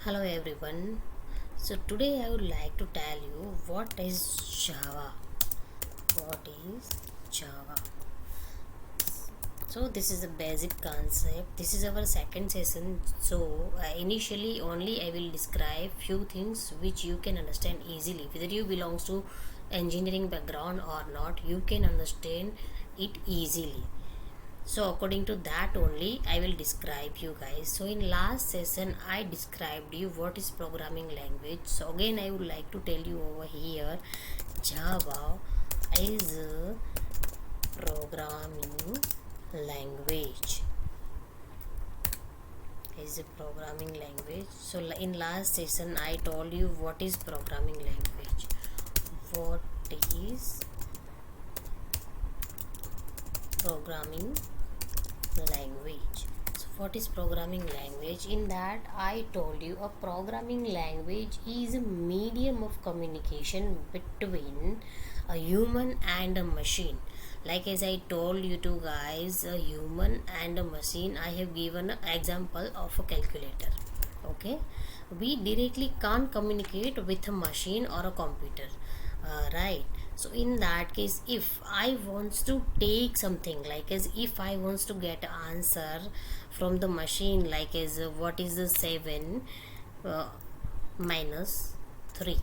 Hello everyone. So today I would like to tell you what is Java. What is Java? So this is a basic concept. This is our second session. So initially only I will describe few things which you can understand easily. Whether you belongs to engineering background or not, you can understand it easily. So according to that only I will describe you guys. So in last session I described you what is programming language. So again I would like to tell you over here, Java is a programming language. Is a programming language. So in last session I told you what is programming language. What is programming language? So what is programming language? In that I told you a programming language is a medium of communication between a human and a machine. Like as I told you two guys, a human and a machine, I have given an example of a calculator. Okay, we directly can't communicate with a machine or a computer, right? So in that case, if I wants to take something, like as if I wants to get answer from the machine, like as what is the 7 uh, minus 3,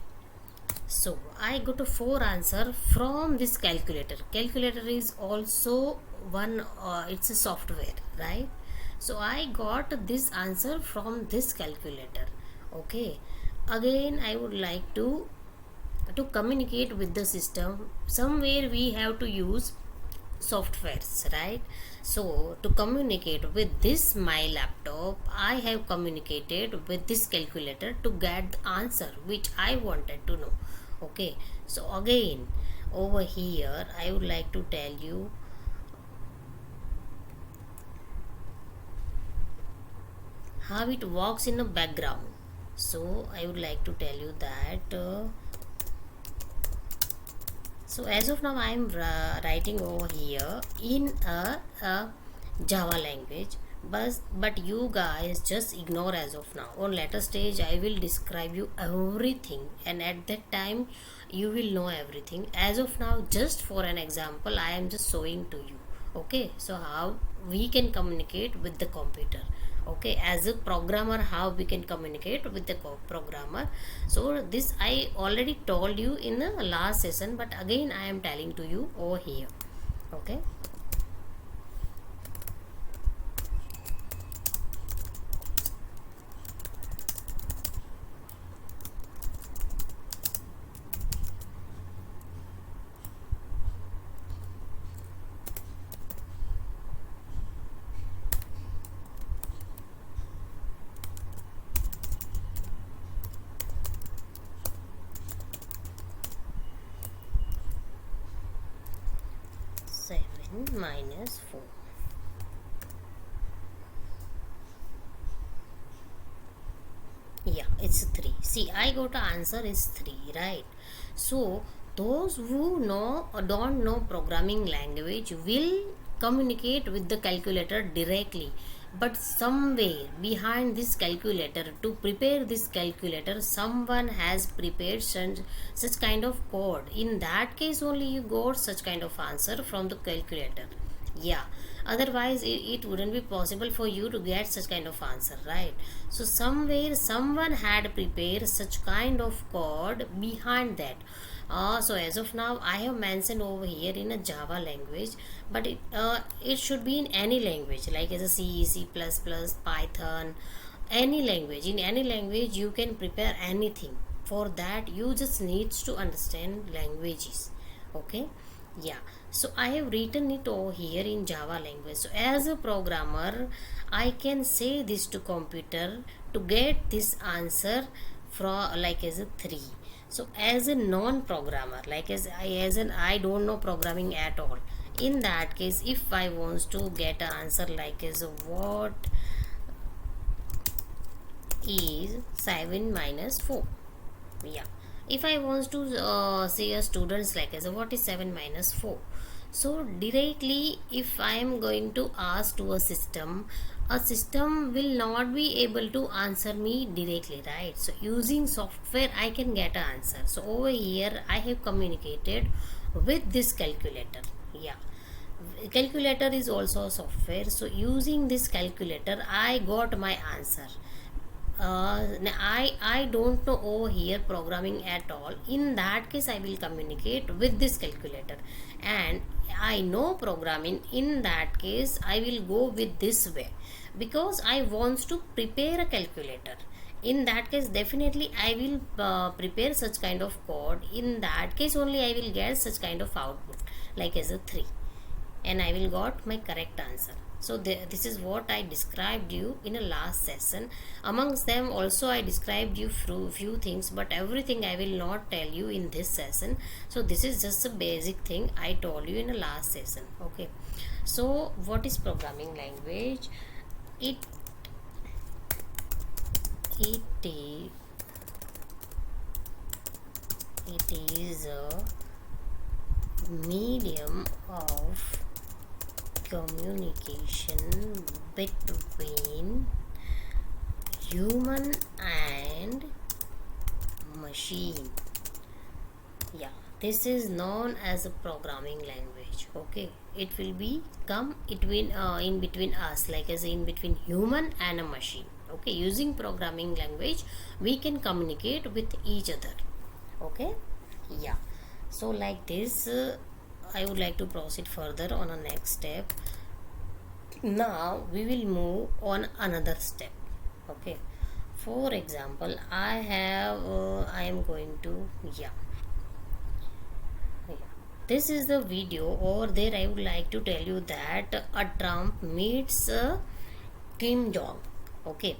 so I got a 4 answer from this calculator is also one, it's a software, right? So I got this answer from this calculator. Okay, again I would like to communicate with the system, somewhere we have to use softwares, right? So to communicate with this my laptop, I have communicated with this calculator to get the answer which I wanted to know. Okay, so again over here I would like to tell you how it works in the background. So I would like to tell you that so as of now I am writing over here in a Java language, but you guys just ignore as of now. On later stage I will describe you everything, and at that time you will know everything. As of now, just for an example, I am just showing to you. Okay, so how we can communicate with the computer. Okay, as a programmer, how we can communicate with the programmer. So this I already told you in the last session, but again I am telling to you over here. Okay, 7 minus 4. Yeah, it's 3. See, I got the answer is 3, right? So those who know or don't know programming language will communicate with the calculator directly, but somewhere behind this calculator, to prepare this calculator, someone has prepared such kind of code. In that case only you got such kind of answer from the calculator. Yeah, otherwise it wouldn't be possible for you to get such kind of answer, right? So somewhere someone had prepared such kind of code behind that. So as of now I have mentioned over here in a Java language, but it should be in any language, like as a C, C++, Python, any language. In any language you can prepare anything. For that you just needs to understand languages. Okay, yeah, so I have written it over here in Java language. So as a programmer I can say this to computer to get this answer from, like as a 3. So as a non-programmer, like as an I don't know programming at all, in that case if I wants to get an answer like as a what is 7 minus 4, yeah, if I want to say a students like as a what is 7 minus 4, so directly if I am going to ask to a system, a system will not be able to answer me directly, right? So using software I can get an answer. So over here I have communicated with this calculator. Yeah, calculator is also a software. So using this calculator I got my answer. I don't know over here programming at all. In that case I will communicate with this calculator, and I know programming. In that case I will go with this way because I want to prepare a calculator. In that case definitely I will prepare such kind of code. In that case only I will get such kind of output like as a 3, and I will got my correct answer. So this is what I described you in a last session. Amongst them also I described you few things, but everything I will not tell you in this session. So this is just a basic thing I told you in a last session. Okay, so what is programming language? It is a medium of communication between human and machine. Yeah, this is known as a programming language. Okay, it will be come between in between us, like as in between human and a machine. Okay, using programming language we can communicate with each other. Okay, yeah, so like this I would like to proceed further on a next step. Now we will move on another step. Okay, for example I am going to this is the video. Over there I would like to tell you that a Trump meets Kim Jong. Okay,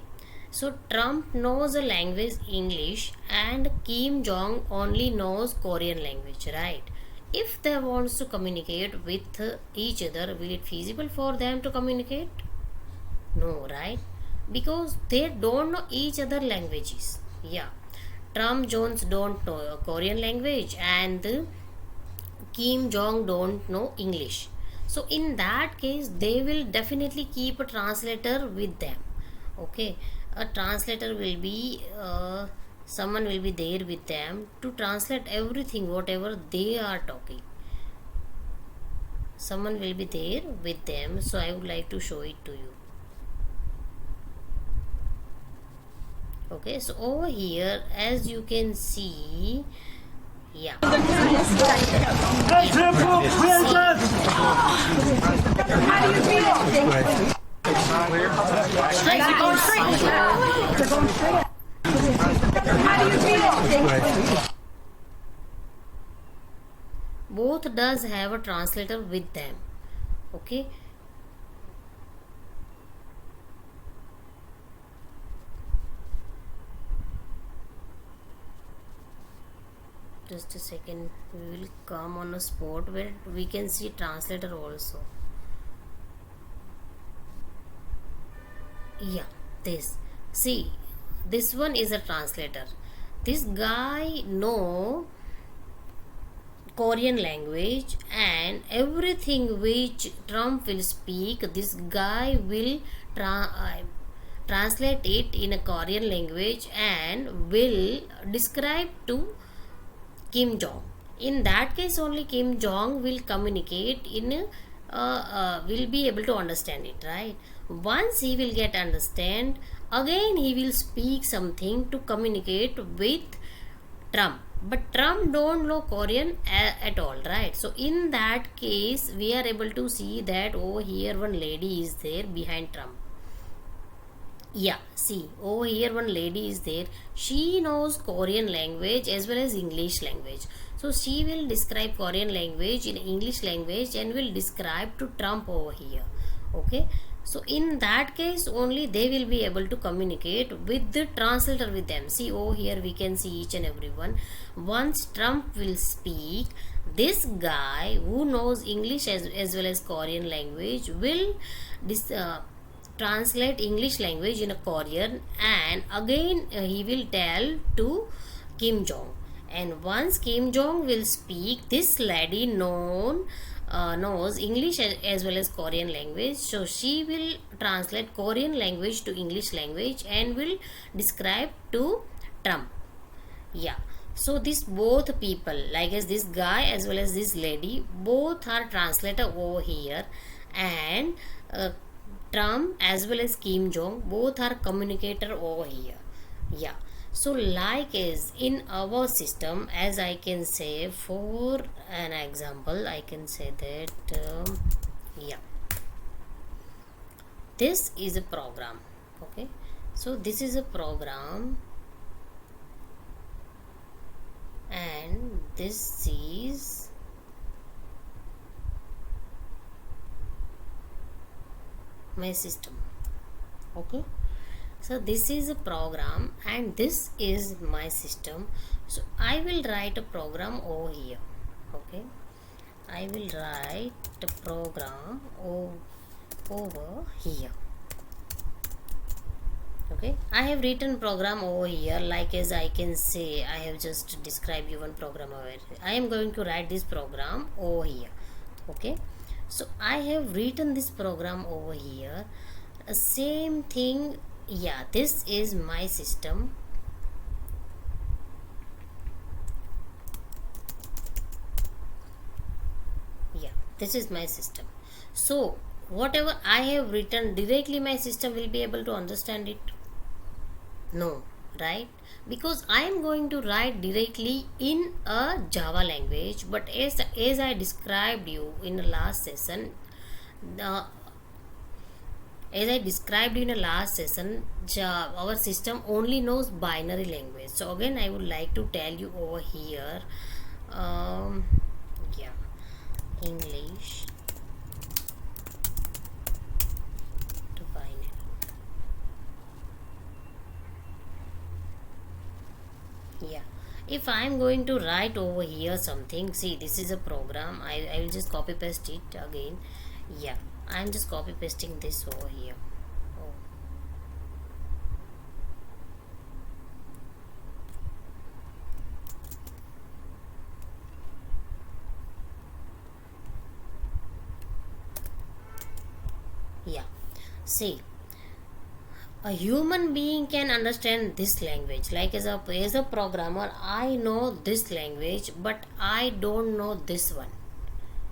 so Trump knows a language English and Kim Jong only knows Korean language, right? If they wants to communicate with each other, will it feasible for them to communicate? No, right? Because they don't know each other languages. Yeah, Trump Jones don't know Korean language and Kim Jong don't know English. So in that case they will definitely keep a translator with them. Okay, a translator will be someone will be there with them to translate everything whatever they are talking. Someone will be there with them. So I would like to show it to you. Okay, so over here as you can see, yeah, both does have a translator with them. Okay, just a second, we will come on a spot where we can see translator also. Yeah, this, see, this one is a translator. This guy know Korean language, and everything which Trump will speak, this guy will translate it in a Korean language and will describe to Kim Jong. In that case only Kim Jong will communicate in will be able to understand it, right? Once he will get understand, again he will speak something to communicate with Trump. But Trump don't know Korean at all, right? So in that case we are able to see that over here one lady is there behind Trump. Yeah, see, over here one lady is there. She knows Korean language as well as English language. So she will describe Korean language in English language and will describe to Trump over here. Okay, so in that case only they will be able to communicate with the translator with them. See, over here we can see each and every one. Once Trump will speak, this guy who knows English as well as Korean language will translate English language in a Korean, and again he will tell to Kim Jong. And once Kim Jong will speak, this lady known knows English as well as Korean language, so she will translate Korean language to English language and will describe to Trump. Yeah, so this both people, like as this guy as well as this lady, both are translator over here, and uh, Trump as well as Kim Jong both are communicator over here. Yeah, so like is in our system, as I can say for an example, I can say that yeah, this is a program. Okay, so this is a program, and this is my system. Okay, so this is a program and this is my system. So I will write a program over here. Okay, I will write a program over here. Okay, I have written program over here, like as I can say I have just described you one program over here. I am going to write this program over here. Okay, so I have written this program over here. Same thing. Yeah, this is my system. Yeah, this is my system. So whatever I have written directly, my system will be able to understand it? No, right? Because I am going to write directly in a Java language, but as I described you in the last session, the as I described in the last session, our system only knows binary language. So again, I would like to tell you over here, um, yeah, English to binary. Yeah, if I am going to write over here something, see, this is a program. I will just copy paste it again. Yeah, I am just copy pasting this over here. Oh. Yeah, see, a human being can understand this language. Like as a programmer, I know this language, but I don't know this one.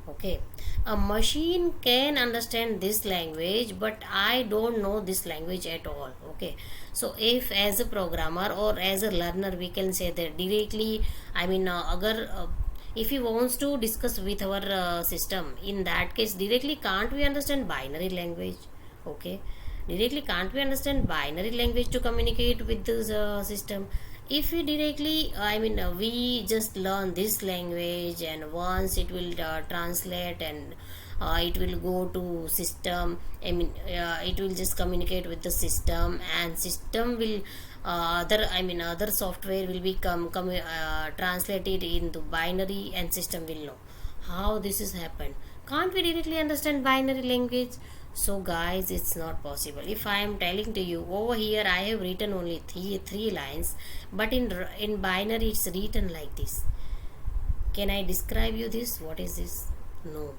Okay, a machine can understand this language, but I don't know this language at all. Okay, so if as a programmer or as a learner we can say that directly, I mean agar if he wants to discuss with our system, in that case directly can't we understand binary language? Okay, directly can't we understand binary language to communicate with the system? If we directly, I mean we just learn this language, and once it will translate, and it will go to system, I mean it will just communicate with the system, and system will other, I mean other software will become translated into binary, and system will know how this has happened. Can't we directly understand binary language? So guys, it's not possible. If I am telling to you over here, I have written only three lines, but in binary it's written like this. Can I describe you this? What is this? No,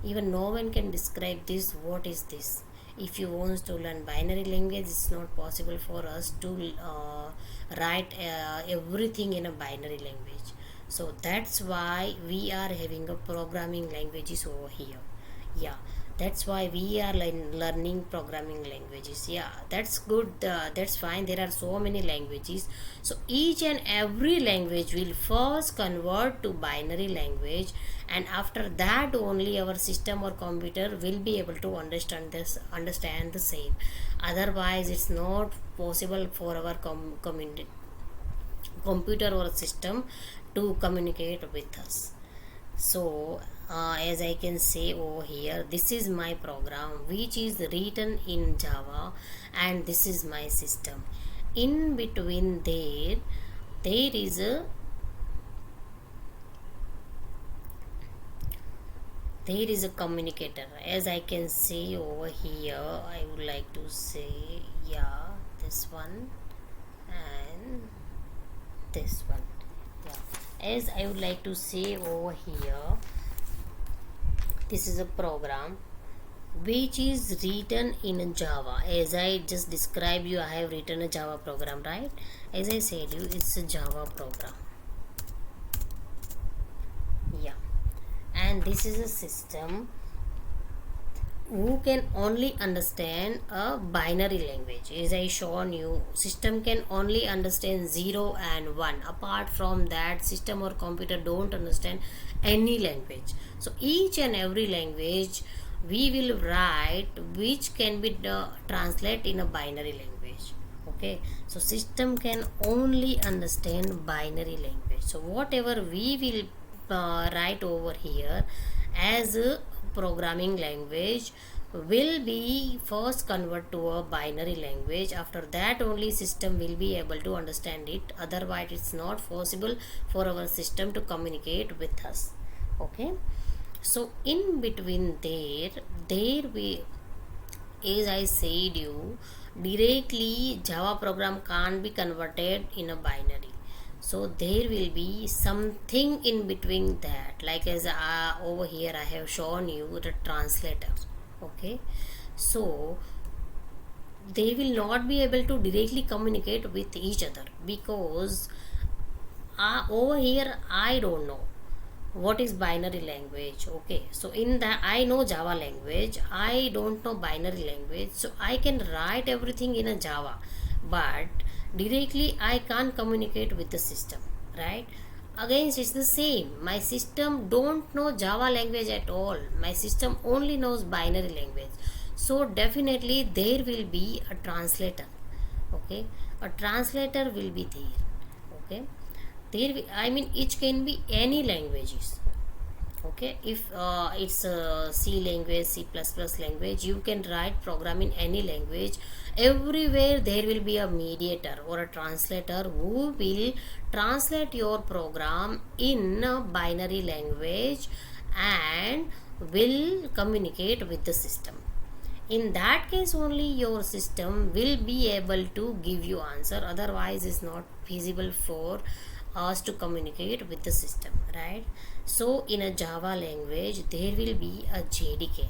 even no one can describe this. What is this? If you want to learn binary language, it's not possible for us to write everything in a binary language. So that's why we are having a programming languages over here. Yeah, that's why we are learning programming languages. Yeah, that's good, that's fine. There are so many languages, so each and every language will first convert to binary language, and after that only our system or computer will be able to understand the same. Otherwise it's not possible for our computer or system to communicate with us. So as I can say over here, this is my program which is written in Java, and this is my system. In between there is a communicator. As I can say over here, I would like to say, yeah, this one and this one. Yeah, as I would like to say over here, This is a program which is written in Java. As I just described you, I have written a Java program, right? As I said you, it's a Java program. Yeah, and this is a system who can only understand a binary language. As I shown you, system can only understand 0 and 1. Apart from that, system or computer don't understand any language. So each and every language we will write which can be translate in a binary language. Okay, so system can only understand binary language. So whatever we will write over here as a programming language will be first convert to a binary language. After that only system will be able to understand it, otherwise it's not possible for our system to communicate with us. Okay, so in between there we, as I said you, directly Java program can't be converted in a binary. So there will be something in between that, like as over here I have shown you the translator. Okay, so they will not be able to directly communicate with each other because over here I don't know what is binary language. Okay, so in that I know Java language, I don't know binary language, so I can write everything in a Java, but directly I can't communicate with the system, right? Again it's the same, my system don't know Java language at all, my system only knows binary language. So definitely there will be a translator. Okay, a translator will be there. Okay, I mean it can be any languages. Okay, if it's a C language, C++ language, you can write program in any language. Everywhere there will be a mediator or a translator who will translate your program in a binary language and will communicate with the system. In that case only your system will be able to give you answer, otherwise it's not feasible for us to communicate with the system, right? So in a Java language there will be a JDK.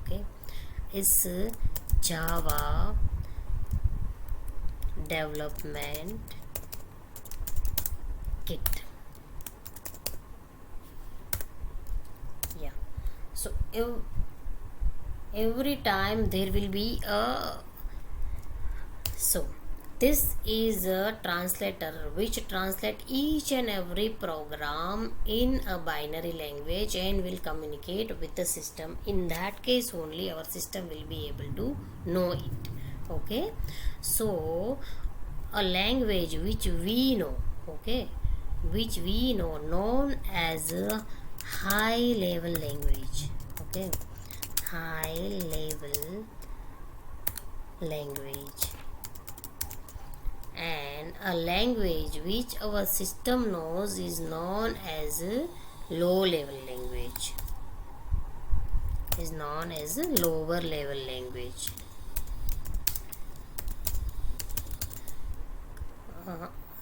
Okay, it's Java Development Kit. Yeah, so every time there will be a, so this is a translator which translate each and every program in a binary language and will communicate with the system. In that case only our system will be able to know it. Okay, so a language which we know, okay, which we know, known as a high level language. Okay, high level language, and a language which our system knows is known as a low level language, is known as a lower level language.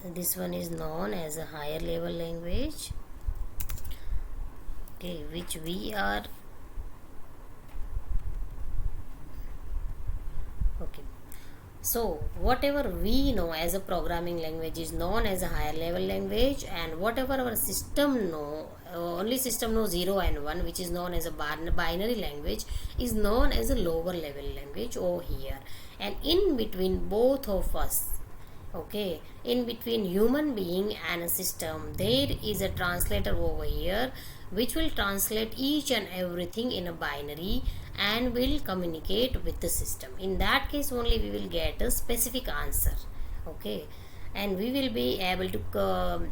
This one is known as a higher level language. Okay, which we are, okay, so whatever we know as a programming language is known as a higher level language, and whatever our system know, only system knows 0 and 1, which is known as a binary language, is known as a lower level language over here. And in between both of us, okay, in between human being and a system, there is a translator over here which will translate each and everything in a binary and will communicate with the system. In that case only we will get a specific answer. Okay, and we will be able to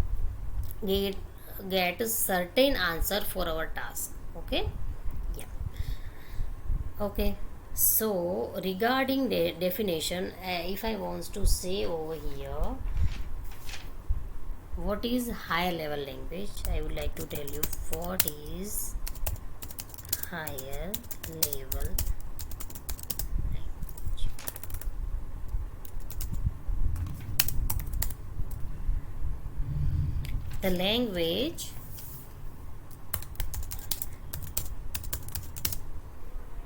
get a certain answer for our task. Okay, yeah. Okay, so regarding the definition, if I want to say over here what is higher level language, I would like to tell you what is higher level language. The language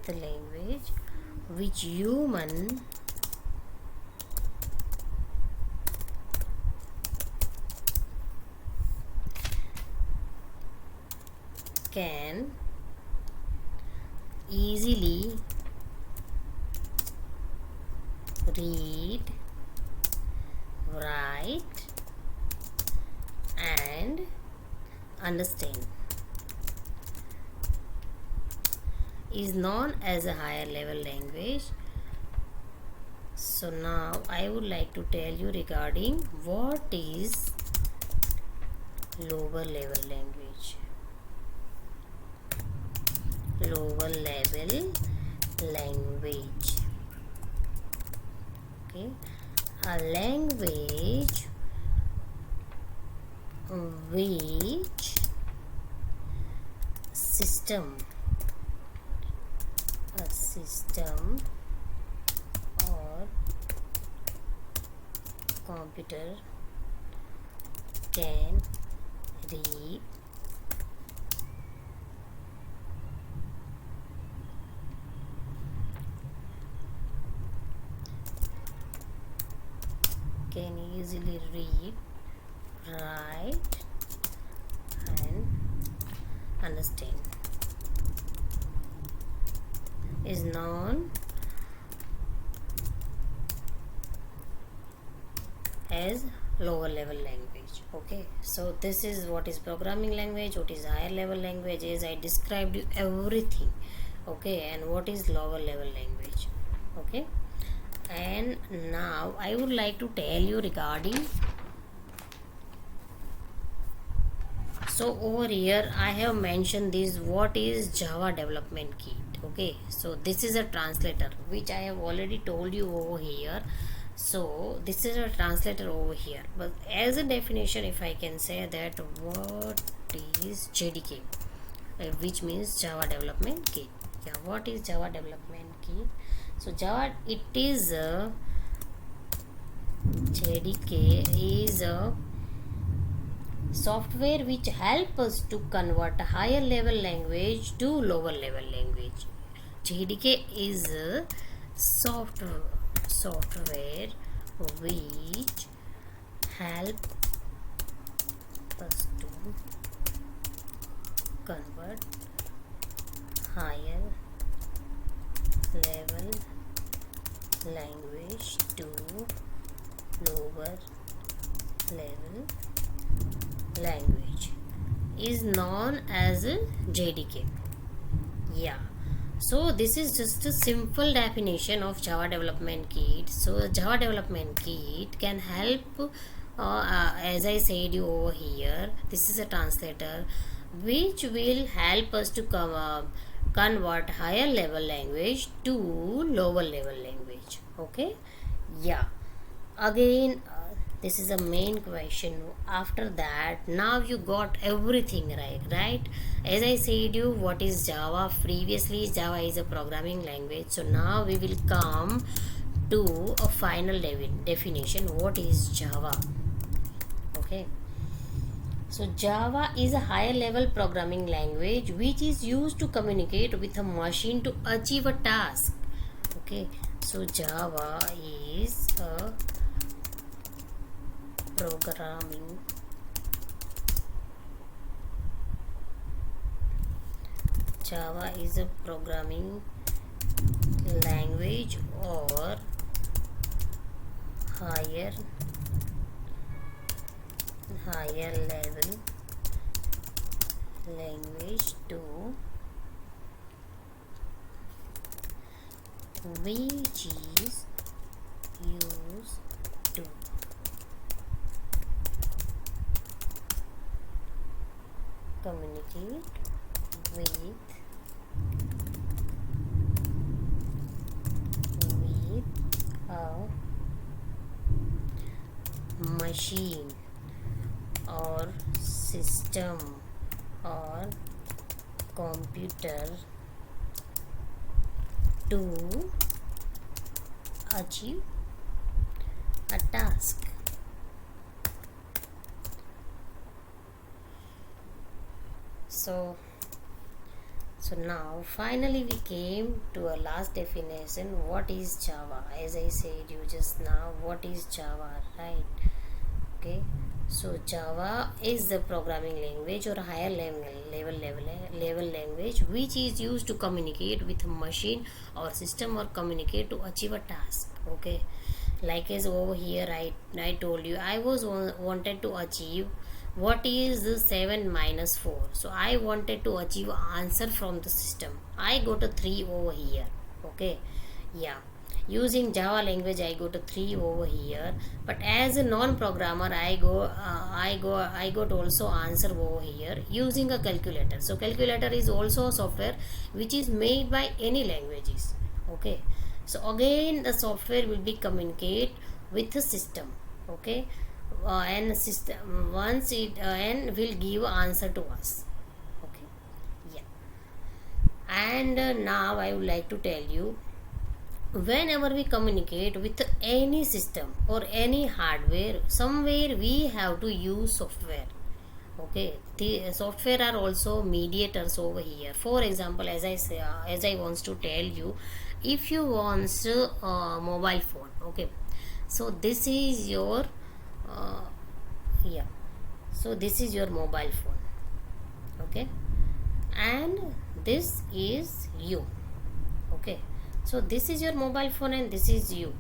the language which human can easily read, write and understand, is known as a higher level language. So now I would like to tell you regarding what is lower level language. Lower level language, okay, a language which a system or computer can read, can easily read, write and understand, is known as lower level language. Okay, so this is what is programming language, what is higher level language, is I described you everything. Okay, and what is lower level language. Okay, and now I would like to tell you regarding, so over here I have mentioned this, what is Java development kit. Okay, so this is a translator which I have already told you over here. So this is a translator over here, but as a definition if I can say that, what is JDK, which means Java development kit. Yeah, what is Java development kit? So Java, it is a JDK is a software which help us to convert a higher level language to lower level language. JDK is a software which help us to convert higher level language to lower level language, is known as a JDK. Yeah, so this is just a simple definition of Java development kit. So Java development kit can help, as I said you over here, this is a translator which will help us to convert higher level language to lower level language. Okay, yeah, again this is a main question. After that, now you got everything right? As I said you, what is Java? Previously Java is a programming language. So now we will come to a final definition, what is Java. Okay, so Java is a higher level programming language which is used to communicate with a machine to achieve a task. Okay, so Java is a programming language or higher level language to which is used to communicate with a machine or system or computer to achieve a task. So So now finally we came to a last definition. What is Java? As I said you just now, what is Java, right? Okay, so Java is the programming language or higher level language which is used to communicate with a machine or system or communicate to achieve a task. Okay, like as over here I told you I was wanted to achieve what is the 7 minus 4. So I wanted to achieve answer from the system. I got a 3 over here. Okay, yeah, using Java language I got a 3 over here. But as a non-programmer I got also answer over here using a calculator. So calculator is also a software which is made by any languages. Okay, so again the software will be communicate with the system. Okay, and system once it and will give answer to us. Okay, yeah, and now I would like to tell you, whenever we communicate with any system or any hardware, somewhere we have to use software. Okay, the software are also mediators over here. For example, as I say, as I wants to tell you, if you want mobile phone, okay, so this is your uh, yeah, so this is your mobile phone. Okay, and this is you. Okay, so this is your mobile phone and this is you.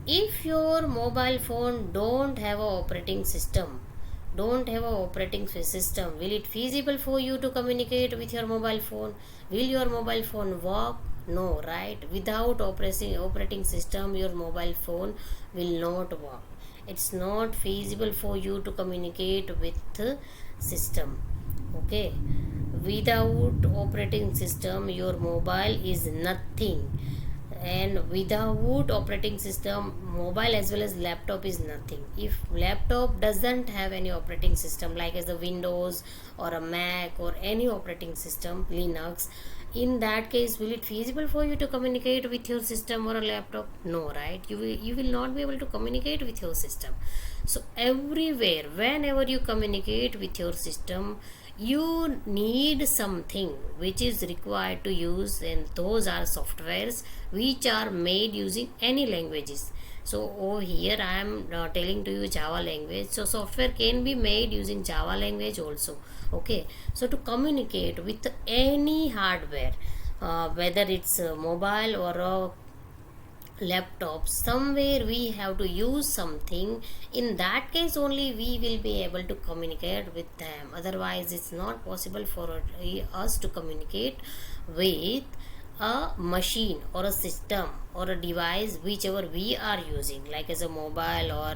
If your mobile phone don't have a operating system, will it feasible for you to communicate with your mobile phone? Will your mobile phone work? No, right? Without operating system, your mobile phone will not work. It's not feasible for you to communicate with the system. Okay, without operating system your mobile is nothing, and without operating system mobile as well as laptop is nothing. If laptop doesn't have any operating system like as the Windows or a Mac or any operating system Linux, in that case will it feasible for you to communicate with your system or a laptop? No, right? You will not be able to communicate with your system. So everywhere whenever you communicate with your system, you need something which is required to use, and those are softwares which are made using any languages. So over here I am telling to you Java language, so software can be made using Java language also. Okay, so to communicate with any hardware, whether it's a mobile or a laptop, somewhere we have to use something. In that case only we will be able to communicate with them, otherwise it's not possible for us to communicate with a machine or a system or a device whichever we are using, like as a mobile or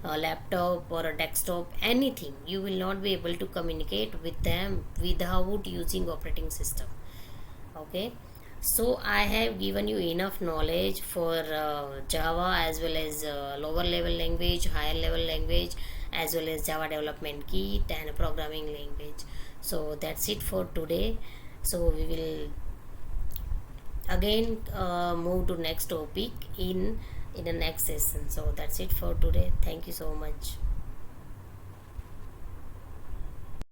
a laptop or a desktop, anything. You will not be able to communicate with them without using operating system. Okay, so I have given you enough knowledge for Java as well as lower level language, higher level language, as well as Java development kit and programming language. So that's it for today. So we will again move to next topic in the next session. So that's it for today. Thank you so much.